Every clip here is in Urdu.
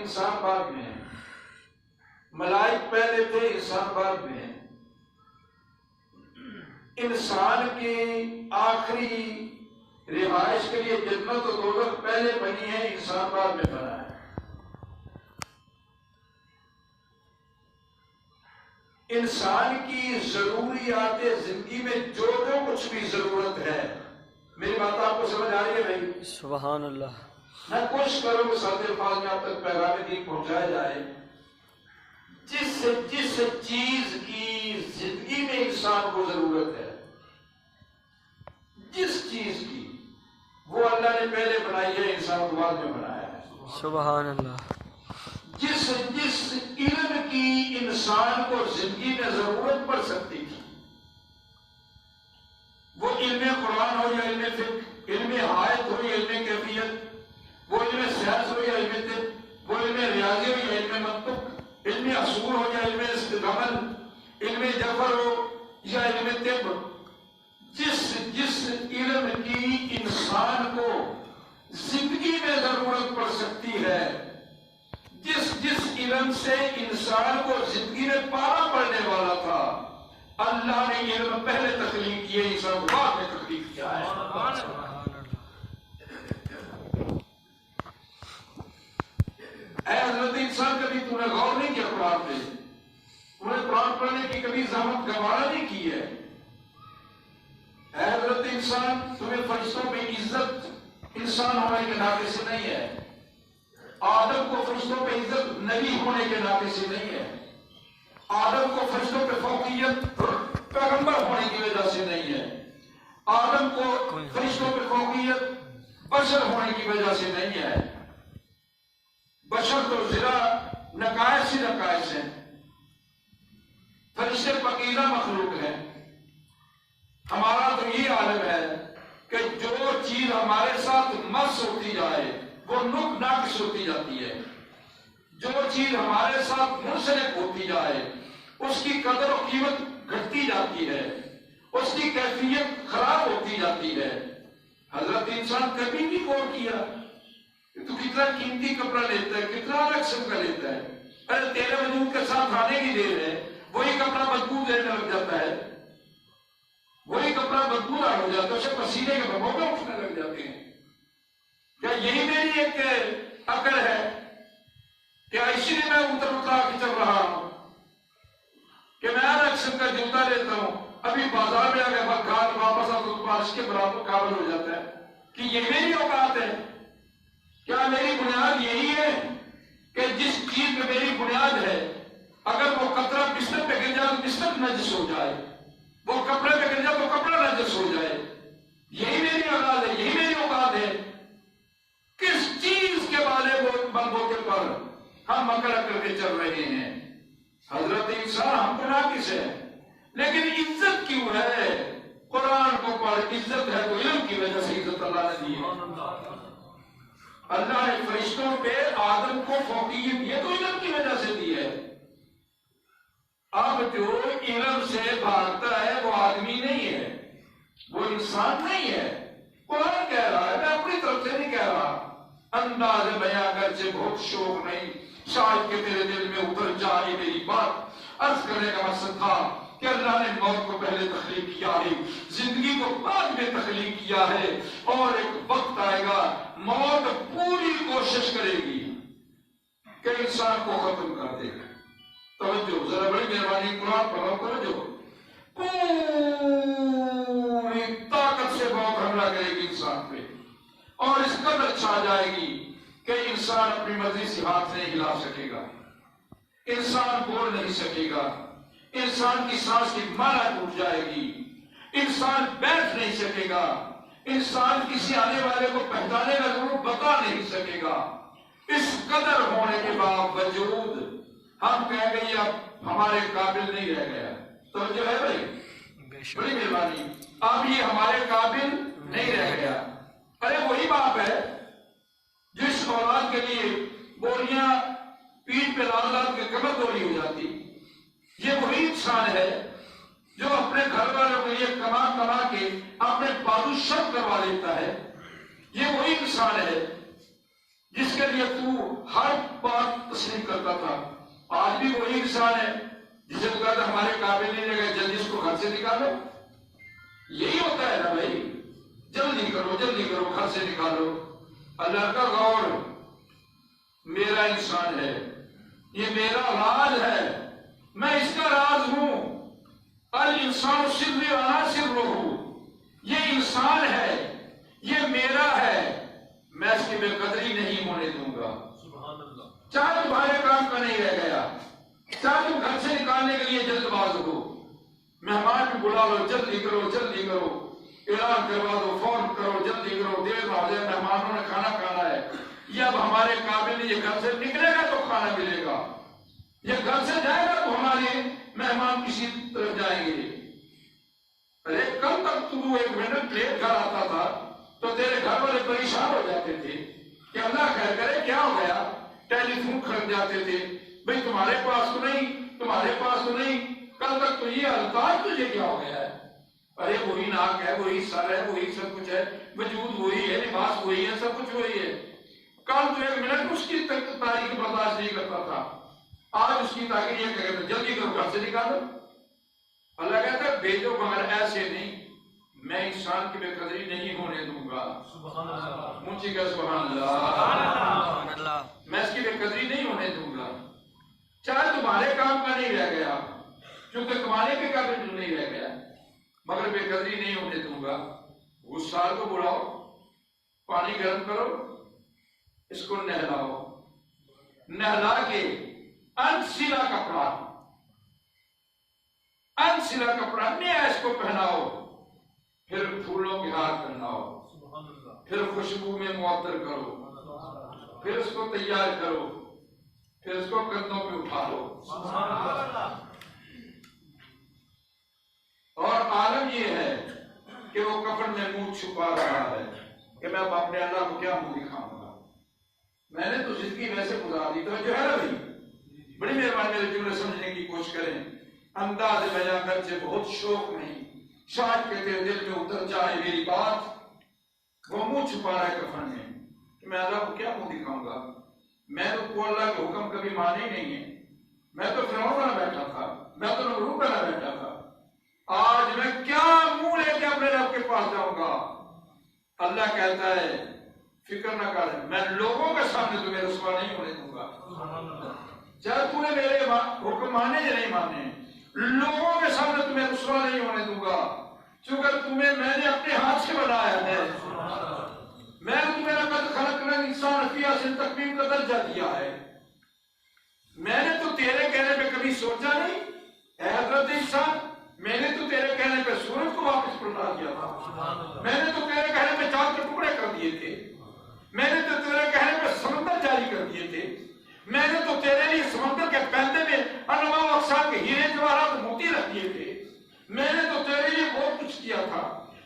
انسان بعد میں ہیں، ملائک پہلے تھے، انسان بعد میں ہیں۔ انسان کی آخری رہائش کے لیے جنت و دوزخ پہلے بنی ہے، انسان بعد میں بنا ہے۔ انسان کی ضروریات زندگی میں جو کچھ بھی ضرورت ہے، میری بات آپ کو سمجھ آ رہی ہے بھائی؟ سبحان اللہ۔ میں کوشش کروں کہ سادے الفاظ میں آپ تک پیغام دین پہنچایا جائے۔ جس چیز کی زندگی میں انسان کو ضرورت ہے، جس چیز کی، وہ اللہ نے پہلے بنائی ہے، انسان کو بعد میں بنایا ہے۔ سبحان اللہ۔ جس علم کی انسان کو زندگی میں ضرورت پڑ سکتی تھی، وہ علم قرآن ہو یا علم فقہ، علم حایت ہو یا علم کیفیت، وہ علم سائنس ہو یا علم طب، وہ علم ریاضی ہو یا علم منطق، علم اصول ہو یا علم استدلال، علم جبر ہو یا علم طب، جس علم کی انسان کو زندگی میں ضرورت پڑ سکتی ہے، جس علم سے انسان کو زندگی میں پارا پڑنے والا تھا، اللہ نے علم پہلے تخلیق کیے، انسان کو بعد میں تخلیق کیا ہے۔ اے حضرت انسان، کبھی تم نے غور نہیں کیا قرآن پہ؟ تم نے قرآن پڑھنے کی کبھی زحمت گوارا نہیں کی ہے؟ اے حضرت انسان، تمہیں فرشتوں پہ عزت انسان ہونے کے ناطے سے نہیں ہے، آدم کو فرشتوں پہ عزت نبی ہونے کے ناطے سے نہیں ہے، آدم کو فرشتوں پہ فوقیت پیغمبر ہونے کی وجہ سے نہیں ہے، آدم کو فرشتوں پہ فوقیت بشر ہونے کی وجہ سے نہیں ہے۔ بشر تو ذرا نقائص ہی نقائص ہیں، فرشتے پاکیزہ مخلوق ہیں۔ ہمارا تو یہ عالم ہے کہ جو چیز ہمارے ساتھ مس ہوتی جائے وہ ناقص ہوتی جاتی ہے، جو چیز ہمارے ساتھ منسلک ہوتی جائے اس کی قدر و قیمت گھٹتی جاتی ہے، اس کی کیفیت خراب ہوتی جاتی ہے۔ حضرت انسان کبھی بھی غور کیا کہ تو کتنا قیمتی کپڑا لیتا ہے، کتنا الگ قسم کا لیتا ہے، ارے تیرے وجود کے ساتھ آنے کی دیر ہے، وہی کپڑا بدبو دینے لگ جاتا ہے، وہی کپڑا بدبودار ہو جاتا ہے، اسے پسینے کے بھگونے اٹھنے لگ جاتے ہیں۔ کیا یہی میری ایک عقل ہے؟ کیا اسی لیے میں اترا کے چل رہا ہوں کہ میں ہر قسم کا جوتا لیتا ہوں، ابھی بازار میں آگے گھر واپس آ تو بارش کے برابر قابل ہو جاتا ہے کہ یہ میری اوقات ہے؟ کیا میری بنیاد یہی ہے کہ جس چیز میں میری بنیاد ہے اگر وہ قطرہ بستر پہ گر جائے تو بستر نجس ہو جائے، وہ کپڑے پہ گر جائے تو کپڑا نجس ہو جائے؟ یہی میری اولاد ہے، یہی میری اوقات ہے؟ کس چیز کے بلبوتے پر ہم اکڑ کر کے چل رہے ہیں؟ حضرت انسان ہم کو ناقص ہے، لیکن عزت کیوں ہے؟ قرآن کو پڑھ، عزت ہے تو علم کی وجہ سے عزت اللہ نے دی ہے۔ اللہ نے فرشتوں پہ آدم کو فوقیت یہ تو علم کی وجہ سے دی ہے۔ اب جو علم سے بھاگتا ہے وہ آدمی نہیں ہے، وہ انسان نہیں ہے۔ قرآن کہہ رہا ہے، میں اپنی طرف سے نہیں کہہ رہا، انداز بیاں اگرچہ بہت شوق نہیں، شاید کہ تیرے دل میں اتر جائے میری بات۔ عرض کرنے کا مقصد تھا کہ اللہ نے موت کو پہلے تخلیق کیا ہے، زندگی کو بعد میں تخلیق کیا ہے، اور ایک وقت آئے گا موت پوری کوشش کرے گی کہ انسان کو ختم کر دے۔ توجہ ذرا، بڑی مہربانی، قرآن پڑھو، توجہ، پوری طاقت سے موت حملہ کرے گی انسان پہ، اور اس قدر چھا جائے گی کہ انسان اپنی مرضی سے ہاتھ نہیں ہلا سکے گا، انسان بول نہیں سکے گا، انسان کی سانس کی مالا ٹوٹ جائے گی، انسان بیٹھ نہیں سکے گا، انسان کسی آنے والے کو پہچانے کا ضرور بتا نہیں سکے گا۔ اس قدر ہونے کے باوجود ہم کہہ گئے اب ہمارے قابل نہیں رہ گیا۔ تو جو ہے بھائی، بڑی مہربانی، اب یہ ہمارے قابل نہیں رہ گیا۔ ارے وہی باپ ہے جس اولاد کے لیے بوریاں پیٹ پہ لال لال کے کمر دوری ہو جاتی، یہ وہی انسان ہے جو اپنے گھر والوں کے لیے کما کما کے اپنے بازو شرط کروا لیتا ہے۔ یہ وہی انسان ہے جس کے لیے تو ہر بات تسلیم کرتا تھا، آج بھی وہی انسان ہے جسے تو کہتا ہمارے قابل نہیں لگے، جلدی اس کو گھر سے نکالو۔ یہی ہوتا ہے نا بھائی، جلدی کرو گھر سے نکالو۔ اللہ کا غور میرا انسان ہے، یہ میرا راز ہے، میں اس کا راز ہوں۔ الانسان سر انا سرہ، یہ انسان ہے، یہ میرا ہے، میں اس کی بے قدری نہیں ہونے دوں گا۔ چاہے تمہارے کام کا نہیں رہ گیا، چاہے تم گھر سے نکالنے کے لیے جلد باز ہو، مہمان بھی بلا لو، جلدی کرو اعلان کروا دو، فون کرو، جلدی کرو، دیر نہ ہو جائے، مہمانوں نے کھانا کھانا ہے، یہ اب ہمارے قابل نہیں، یہ گھر سے نکلے گا تو کھانا ملے گا، یہ گھر سے جائے گا تو ہمارے مہمان کسی طرف جائیں گے۔ ارے کل تک تو 1 منٹ لیٹ گھر آتا تھا تو تیرے گھر والے پریشان ہو جاتے تھے کہ اللہ خیر کرے کیا ہو گیا، ٹیلی فون کھڑ جاتے تھے، بھئی تمہارے پاس تو نہیں، کل تک تو یہ الطاف تجھے کیا ہو گیا ہے؟ ارے وہی ناک ہے، وہی سر ہے، وہی سب کچھ ہے، وجود وہی ہے، لباس وہی ہے، سب کچھ وہی ہے۔ کل تو 1 منٹ اس کی تاریخ برداشت نہیں کرتا تھا، آج اس کی تاریخ یہ کہتا ہے جلدی کرو گھر سے نکالو۔ اللہ کہتا ہے بھیجو مگر ایسے نہیں، میں انسان کی بے قدری نہیں ہونے دوں گا۔ اونچی کہہ سبحان اللہ۔ میں اس کی بے قدری نہیں ہونے دوں گا، چاہے تمہارے کام کا نہیں رہ گیا، کیونکہ کمانے کے قابل نہیں رہ گیا، مگر بے قدری نہیں ہونے دوں گا۔ غسال کو بلاؤ، پانی گرم کرو، اس کو نہلا کے انسلا کپڑا نیا اس کو پہناؤ، پھر پھولوں کی ہار پہناؤ، پھر خوشبو میں معطر کرو، پھر اس کو تیار کرو، پھر اس کو کندھوں پہ اٹھا لو۔ اور عالم یہ ہے کہ وہ کفن میں منہ چھپا رہا ہے کہ میں اب اپنے اللہ کو کیا منہ دکھاؤں گا، میں نے تو زندگی ویسے گزار دی۔ تو جو ہے نا بھائی، بڑی مہربانی میرے جملے سمجھنے کی کوشش کریں، انداز بیان کر سے بہت شوق نہیں، شاید کہ تیرے دل میں اتر جائے میری بات، وہ منہ چھپا رہا ہے کفن میں کہ میں اللہ کو کیا منہ دکھاؤں گا، میں تو کو اللہ کے حکم کبھی مانے ہی نہیں ہے، میں تو فرعون بنا بیٹھا تھا، میں تو نمرود بنا بیٹھا تھا، آج میں کیا منہ لے کے اپنے رب کے پاس جاؤں گا۔ اللہ کہتا ہے فکر نہ کر، میں لوگوں کے سامنے تمہیں رسوا نہیں ہونے دوں گا، چاہے تو نے میرے حکم مانے یا نہیں مانے، لوگوں کے سامنے تمہیں رسوا نہیں ہونے دوں گا، چونکہ تمہیں میں نے اپنے ہاتھ سے بنایا ہے، میں نے تمہیں لقد خلقنا الانسان فی احسن تقویم کا درجہ دیا ہے، میں نے تو تیرے کہنے پہ کبھی سوچا نہیں، اے حضرت انسان، میں نے تو تیرے کہنے پہ سورج کو واپس پلٹا دیا تھا، میں نے تو تیرے کہنے پہ چاند کے ٹکڑے کر دیے تھے، میں نے تو تیرے کہنے پہ سمندر جاری کر دیے تھے، میں نے تو تیرے لیے سمندر کے پہندے میں انواع و اقسام کے ہیرے جواہرات موتی رکھ دیے تھے، میں نے تو تیرے لیے بہت کچھ کیا تھا،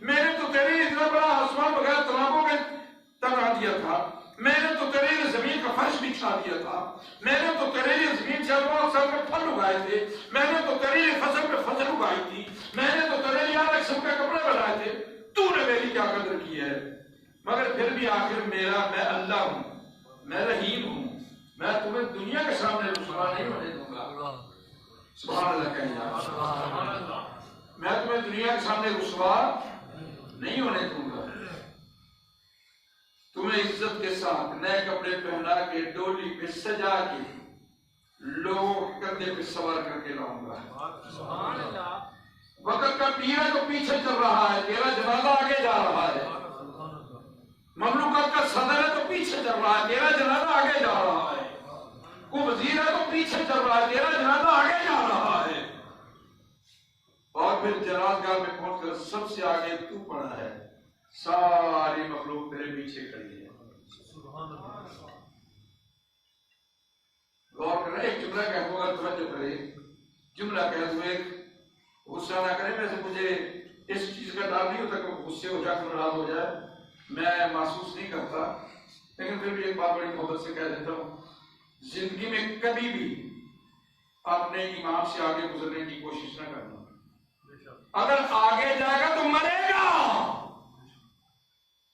میں نے تو تیرے لیے اتنا بڑا آسمان بغیر تالابوں میں بنا دیا تھا، میں نے تو تیرے لیے زمین کا فرش بچھا دیا تھا، میں نے تو تیرے لیے زمین سے انواع و اقسام کے پھل اگائے تھے، میں نے تو تیرے لیے فصل پہ فصل اگائی تھی، میں نے تو تیرے لیے ہر قسم کے کپڑے بنائے تھے، تو نے میری کیا قدر کی ہے؟ مگر پھر بھی آخر میں اللہ ہوں، میں رحیم ہوں، میں تمہیں دنیا کے سامنے رسوا نہیں ہونے دوں گا۔ سبحان اللہ کہیے، میں تمہیں دنیا کے سامنے رسوا نہیں ہونے دوں گا، تمہیں عزت کے ساتھ نئے کپڑے پہنا کے ڈولی پہ سجا کے لوگوں کے کندھے پہ سوار کر کے لاؤں گا۔ وقت کا پیر ہے تو پیچھے چل رہا ہے، تیرا جنازہ آگے جا رہا ہے، مملوکت کا صدر ہے تو پیچھے چل رہا ہے، تیرا جنازہ آگے جا رہا ہے، کوئی وزیر ہے تو پیچھے چل رہا ہے، تیرا جنازہ آگے جا رہا ہے، اور پھر جنازگاہ میں پہنچ کر سب سے آگے تو پڑا ہے، ساری مخلوق تیرے پیچھے کھڑی ہے۔ غور کریں، ایک جملہ کہہ دوں، اگر توجہ کرے، جملہ کہہ دوں، ایک غصہ نہ کریں، ویسے مجھے اس چیز کا ڈر نہیں ہوتا کہ غصے ہو جائے، ناراض ہو جائے، میں محسوس نہیں کرتا، لیکن پھر بھی ایک بات بڑی محبت سے کہہ دیتا ہوں، زندگی میں کبھی بھی اپنے امام سے آگے گزرنے کی کوشش نہ کرنا، اگر آگے جائے گا تو مرے گا،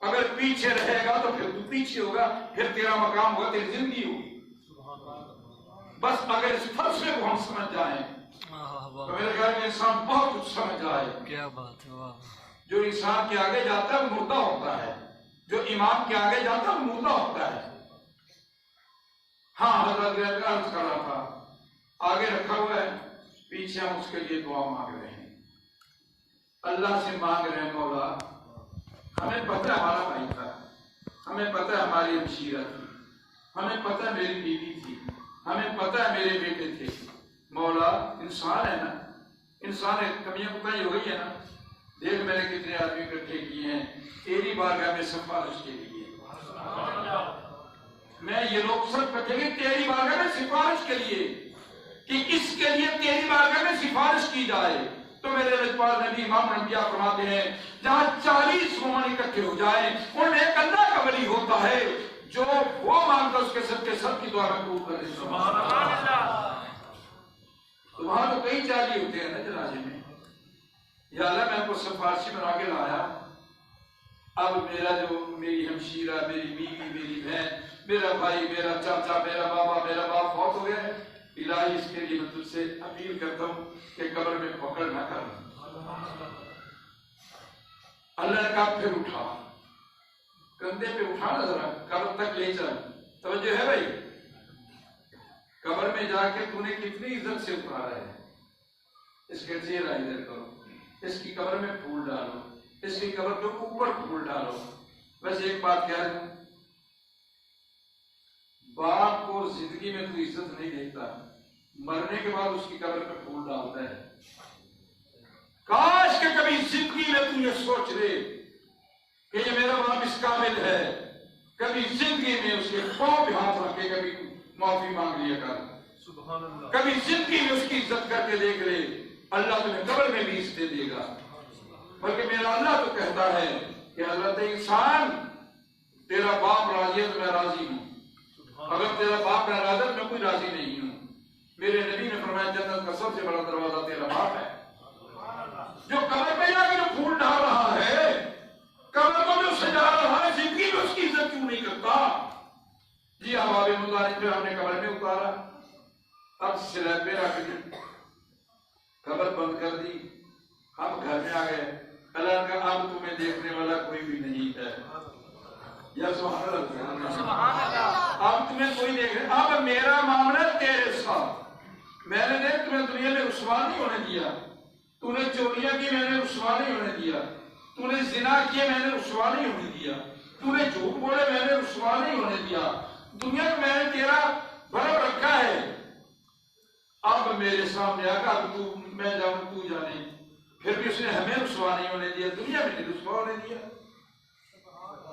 اگر پیچھے رہے گا تو پھر پیچھے ہوگا پھر تیرا مقام ہوگا، تیری زندگی ہوگی۔ بس اگر اس فلسفے کو ہم سمجھ جائیں تو میرے خیال میں انسان بہت کچھ سمجھ جائے۔ کیا بات ہے، واہ! جو انسان کے آگے جاتا ہے وہ مردہ ہوتا ہے، جو امام کے آگے جاتا ہے وہ مردہ ہوتا ہے۔ ہاں حضرت عرض کر رہا تھا، آگے رکھا ہوا ہے، پیچھے ہم اس کے لیے دعا مانگ رہے ہیں، اللہ سے مانگ رہے ہیں مولا ہمیں پتہ ہے ہمارا بھائی تھا، ہمیں پتہ ہے ہماری ہمشیرہ تھی، ہمیں پتہ ہے میری بیوی تھی، ہمیں پتہ ہے میرے بیٹے تھے، مولا انسان ہے نا، انسان ہے، کمیاں کوتاہی ہو گئی ہے نا، دیکھ میں نے کتنے آدمی اکٹھے کیے ہیں تیری بارگاہ میں سفارش کے لیے، میں یہ لوگ سب کہتے ہیں تیری بارگاہ میں سفارش کے لیے، کہ اس کے لیے تیری بارگاہ میں سفارش کی جائے۔ تو میرے رجپال نبی امام الانبیاء فرماتے ہیں جہاں 40 مومن اکٹھے ہو جائیں ان میں ایک اللہ کا ولی ہوتا ہے جو وہ مانگتا اس کے سب کی دعا میں قبول کر دے۔ سبحان اللہ۔ تو وہاں تو کئی 40 ہوتے ہیں نا جنازے میں، یا اللہ میں آپ کو سفارشی بنا کے لایا، اب میرا جو میری ہمشیرہ، میری بیوی، میری بہن، میرا بھائی، میرا چاچا، میرا بابا، میرا باپ فوت ہو گئے، الہی اس کے لیے میں تجھ سے اپیل کرتا ہوں کہ قبر میں پکڑ نہ کر۔ اللہ نے کہا پھر اٹھا، کندھے پہ اٹھا نہ ذرا، قبر تک لے چل، توجہ ہے بھائی، قبر میں جا کے تو نے کتنی عزت سے اتارا ہے، اس کے چہرہ ادھر کرو، اس کی قبر میں پھول ڈالو، اس کی قبر کے اوپر پھول ڈالو۔ ویسے ایک بات کہہ دوں، باپ کو زندگی میں تو عزت نہیں دیتا، مرنے کے بعد اس کی قبر پہ پھول ڈالتا ہے۔ کاش کہ کبھی زندگی میں تو یہ سوچ لے کہ یہ میرا باپ اس قابل ہے، کبھی زندگی میں اس کے پاؤں پہ ہاتھ رکھ کے کبھی معافی مانگ لیا کر، کبھی زندگی میں اس کی عزت کر کے دیکھ لے، اللہ تمہیں قبر میں بھی عزت دے گا۔ بلکہ میرا اللہ تو کہتا ہے کہ حضرت انسان تیرا باپ راضی ہے تو میں راضی ہوں، اگر تیرا باپ ناراض ہے میں کوئی راضی نہیں ہوں۔ میرے نبی نے فرمایا جنت کا سب سے بڑا دروازہ تیرا باپ ہے۔ جو قبر پہ جا کے پھول ڈال رہا ہے، قبر کو جو سجا رہا ہے، زندگی میں اس کی عزت کیوں نہیں کرتا؟ جی احباب مطالب پہ ہم نے قبر میں اتارا، اب سلیب پہ رکھ دی، قبر بند کر دی، ہم گھر میں آ گئے، اللہ کا اب تمہیں دیکھنے والا کوئی بھی نہیں ہے، یا سبحان اللہ، اب تمہیں کوئی دیکھ رہے، اب میرا معاملہ تیرے ساتھ، میں نے دیکھ تمہیں دنیا میں رسوا نہیں ہونے دیا، تو نے چوریاں کی میں نے رسوا نہیں ہونے دیا، تو نے زنا کیے میں نے رسوا نہیں ہونے دیا، تو نے جھوٹ بولے میں نے رسوا نہیں ہونے دیا، دنیا میں میں نے تیرا بھرم رکھا ہے، اب میرے سامنے آ کر اب تو میں جاؤں تو جانے، پھر بھی اس نے ہمیں رسوا نہیں ہونے دیا، دنیا میں نہیں رسوا ہونے دیا،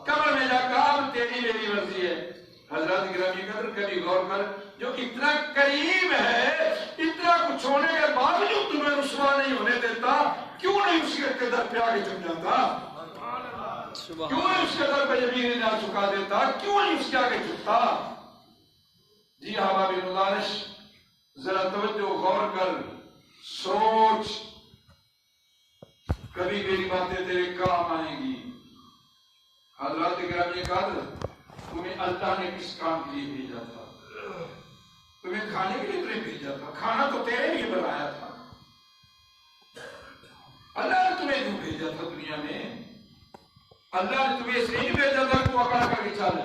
قبر میں جا کر اب تیری میری مرضی ہے۔ حضرات گرامی قدر کبھی غور کر، جو اتنا قریب ہے، اتنا کچھ ہونے کے باوجود تمہیں رسوا نہیں ہونے دیتا، کیوں نہیں اس کے در پہ آگے چل جاتا؟ کیوں نہیں اس کے در پہ زمین نہ چکا دیتا؟ کیوں نہیں اس کے آگے جھکتا؟ جی احباب مدارس، ذرا توجہ غور کر، سوچ، کبھی میری باتیں تیرے کام آئیں گی۔ حضرات گرامی قدر، تمہیں اللہ نے کس کام کے لیے بھیجا تھا؟ تمہیں کھانے کے لیے تمہیں بھیجا تھا، کھانا تو تیرے لیے بنایا تھا، اللہ نے تمہیں کیوں بھیجا تھا دنیا میں؟ اللہ نے تمہیں اس لیے بھیجا تھا کہ تو اکڑ کر کے چل،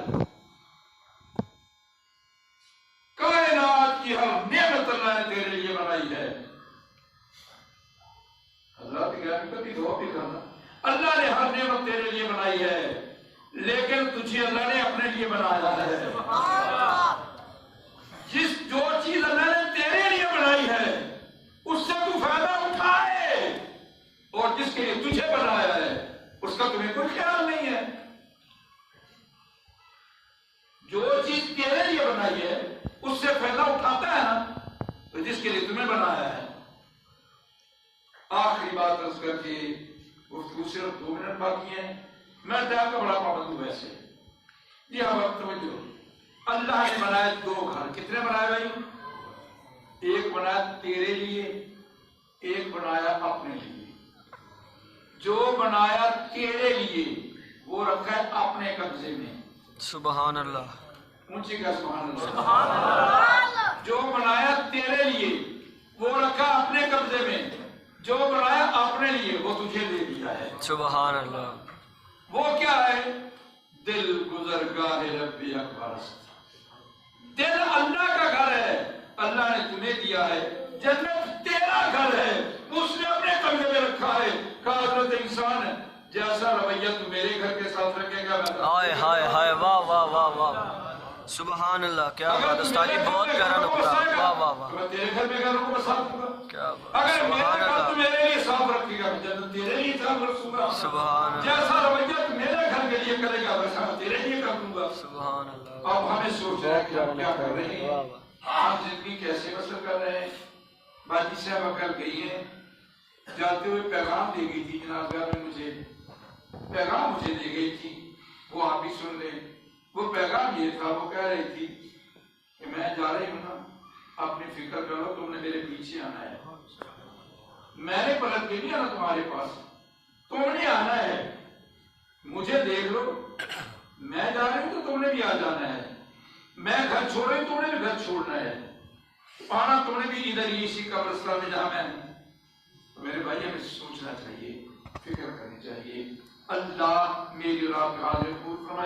کائنات کی ہر نعمت اللہ نے تیرے لیے بنائی ہے۔ حضرات گرامی کبھی غور بھی کرنا، اللہ نے ہر نعمت تیرے لیے بنائی ہے، لیکن تجھے اللہ نے اپنے لیے بنایا ہے۔ جو چیز اللہ نے تیرے لیے بنائی ہے اس سے تو فائدہ اٹھائے، اور جس کے لیے تجھے بنایا ہے اس کا تمہیں کوئی خیال نہیں ہے۔ جو چیز تیرے لیے بنائی ہے اس سے فائدہ اٹھاتا ہے نا، تو جس کے لیے تمہیں بنایا ہے۔ آخری بات عرض کر کے گفتگو صرف 2 منٹ باقی ہیں، میں ٹائم کا بڑا پابند ہوں ویسے۔ یہ وقت توجہ، اللہ نے بنایا 2 گھر، کتنے بنائے بھائی؟ ایک بنایا تیرے لیے، ایک بنایا اپنے لیے۔ جو بنایا تیرے لیے وہ رکھا ہے اپنے قبضے میں، سبحان اللہ. اونچی کا سبحان اللہ. جو بنایا تیرے لیے وہ رکھا اپنے قبضے میں، جو بنایا اپنے لیے وہ تجھے دے دیا ہے. سبحان اللہ. وہ کیا ہے؟ دل گزرگاہ رب اکبر. دل اللہ کا گھر ہے، اللہ نے تمہیں دیا ہے. جنت تیرا گھر ہے، اس نے اپنے قبضے میں رکھا ہے. کہا حضرت انسان جیسا رویہ تو میرے گھر کے ساتھ رکھے گا. ہائے ہائے ہائے، واہ واہ واہ واہ، سبحان اللہ. کیا بات ہے استاد جی، بہت پیارا نقطہ. واہ واہ واہ، میں تیرے گھر میں گھروں کو بسا دوں گا. کیا بات. اگر میرا سبحان گھر تو اللہ. میرے لیے صاف رکھے گا، جنت تیرے لیے صاف رکھوں گا. سبحان اللہ. جیسا رویہ تو میرے گھر کے لیے کرے گا ویسا میں تیرے لیے کر دوں گا. سبحان اللہ. اب ہمیں سوچ رہے ہیں کہ ہم کیا کر رہے ہیں، واہ واہ. آپ زندگی کیسے بسر کر رہے ہیں. باجی صاحبہ کل گئی ہیں، جاتے ہوئے پیغام دے گئی تھی. جناب میں مجھے پیغام مجھے دے گئی تھی، وہ آپ بھی سن لیں. وہ پیغام یہ تھا، وہ کہہ رہی تھی کہ میں جا رہی ہوں نا، اپنی فکر کرو، تم نے میرے پیچھے آنا ہے. میں نے پلٹ کے نہیں آنا تمہارے پاس، تم نے آنا ہے. مجھے دیکھ لو، میں جا رہی ہوں تو تم نے بھی آ جانا ہے. میں گھر چھوڑ رہی ہوں، تم نے بھی گھر چھوڑنا ہے. آنا تم نے بھی ادھر اسی قبرستان میں جہاں میں ہوں. میرے بھائی ہمیں سوچنا چاہیے، فکر کرنی چاہیے. اللہ میری رات حاضر پور فرمائے.